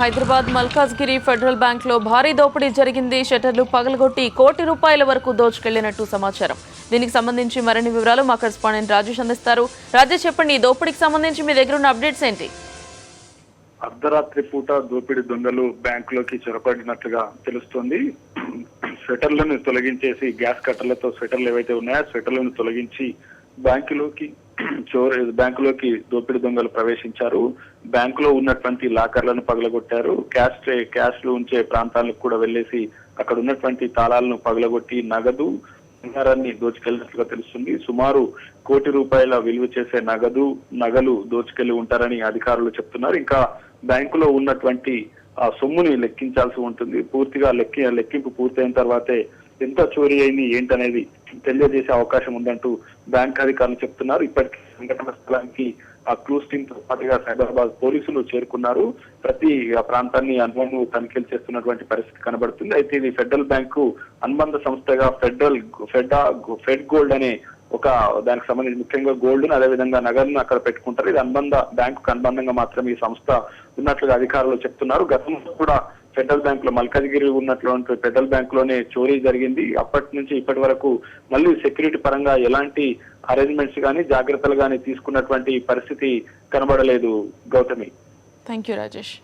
Hyderabad Malkajgiri federal bank లో భారీ దోపిడీ జరిగింది. షట్టర్లు పగలగొట్టి ₹1 కోటి వరకు దోచుకెళ్లినట్టు సమాచారం. దీనికి సంబంధించి మరిన్ని వివరాలు మా కరెస్పాండెంట్ రాజేష్ అందిస్తారు. రాజేష్, చెప్పండి, ఈ దోపిడీకి సంబంధించి మీ దగ్గర ఉన్న అప్డేట్స్ ఏంటి? అర్ధరాత్రి పూట దోపిడీ దొంగలు బ్యాంకులోకి చొరబడినట్లుగా తెలుస్తోంది. స్వెటర్లను తొలగించేసి గ్యాస్ కట్టర్లతో స్వెటర్లు ఏవైతే ఉన్నాయో స్వెటర్లను తొలగించి బ్యాంకులోకి దోపిడీ దొంగలు ప్రవేశించారు. బ్యాంకులో ఉన్నటువంటి లాకర్లను పగలగొట్టారు. క్యాష్లు ఉంచే ప్రాంతాలకు కూడా వెళ్లేసి అక్కడ ఉన్నటువంటి తాళాలను పగలగొట్టి బంగారాన్ని దోచుకెళ్లినట్లుగా తెలుస్తుంది. సుమారు ₹1 కోటి విలువ చేసే నగలు దోచుకెళ్లి ఉంటారని అధికారులు చెప్తున్నారు. ఇంకా బ్యాంకులో ఉన్నటువంటి సొమ్ముని లెక్కించాల్సి ఉంటుంది. పూర్తిగా లెక్కింపు పూర్తయిన తర్వాతే ఎంత చోరీ అయింది ఏంటనేది తెలియజేసే అవకాశం ఉందంటూ బ్యాంక్ అధికారులు చెప్తున్నారు. ఇప్పటికీ సంఘటన స్థలానికి ఆ క్లూస్ టీమ్ తో పాటుగా సైబరాబాద్ పోలీసులు చేరుకున్నారు. ప్రతి ప్రాంతాన్ని అనుభవం తనిఖీలు చేస్తున్నటువంటి పరిస్థితి కనబడుతుంది. అయితే ఇది ఫెడరల్ బ్యాంకు అనుబంధ సంస్థగా ఫెడ్ గోల్డ్ అనే దానికి సంబంధించి ముఖ్యంగా గోల్డ్ అదేవిధంగా నగదును అక్కడ పెట్టుకుంటారు. ఇది బ్యాంకు అనుబంధంగా మాత్రమే ఈ సంస్థ ఉన్నట్లుగా అధికారులు చెప్తున్నారు. గతంలో కూడా ఫెడరల్ బ్యాంక్ లో మల్కాజ్గిరి ఉన్నటువంటి ఫెడరల్ బ్యాంక్ లోనే చోరీ జరిగింది. అప్పటి నుంచి ఇప్పటి వరకు మళ్ళీ సెక్యూరిటీ పరంగా ఎలాంటి అరేంజ్మెంట్స్ గానీ జాగ్రత్తలు గానీ తీసుకున్నటువంటి పరిస్థితి కనబడలేదు. గౌతమి. Thank you Rajesh.